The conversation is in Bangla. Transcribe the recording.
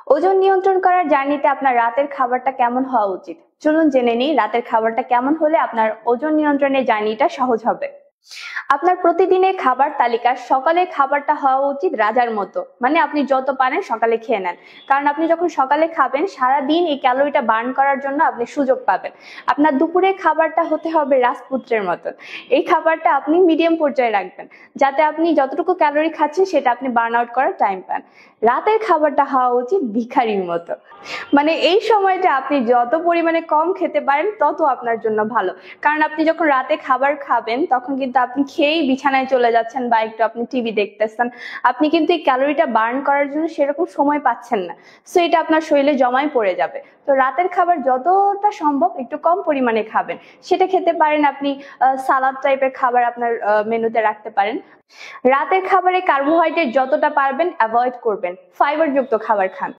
ওজন নিয়ন্ত্রণ করার জার্নিতে আপনার রাতের খাবারটা কেমন হওয়া উচিত? চলুন জেনে নিই রাতের খাবারটা কেমন হলে আপনার ওজন নিয়ন্ত্রণের জার্নিটা সহজ হবে। আপনার প্রতিদিনের খাবার তালিকার সকালের খাবারটা হওয়া উচিত রাজার মতো, মানে আপনি যত পারেন সকালে খেয়ে নেন। কারণ আপনি যখন সকালে খাবেন সারাদিন এই ক্যালোরিটা বার্ন করার জন্য আপনি সুযোগ পাবেন। আপনার দুপুরের খাবারটা হতে হবে রাজপুত্রের মতো। এই খাবারটা আপনি মিডিয়াম পর্যায়ে রাখবেন, যাতে আপনি যতটুকু ক্যালোরি খাচ্ছেন সেটা আপনি বার্ন আউট করার টাইম পান। রাতের খাবারটা হওয়া উচিত ভিখারির মতো, মানে এই সময়টা আপনি যত পরিমাণে কম খেতে পারেন তত আপনার জন্য ভালো। কারণ আপনি যখন রাতে খাবার খাবেন তখন কিন্তু আপনি খেয়েই বিছানায় চলে যাচ্ছেন বা একটু আপনি টিভি দেখতেছেন, আপনি কিন্তু এই ক্যালোরিটা বার্ন করার জন্য সেরকম সময় পাচ্ছেন না। সো এটা আপনার শরীরে জমাই পড়ে যাবে। তো রাতের খাবার যতটা সম্ভব একটু কম পরিমাণে খাবেন। সেটা খেতে পারেন আপনি সালাদ টাইপের খাবার আপনার মেনুতে রাখতে পারেন। রাতের খাবারে কার্বোহাইড্রেট যতটা পারবেন অ্যাভয়েড করবেন, ফাইবার যুক্ত খাবার খান।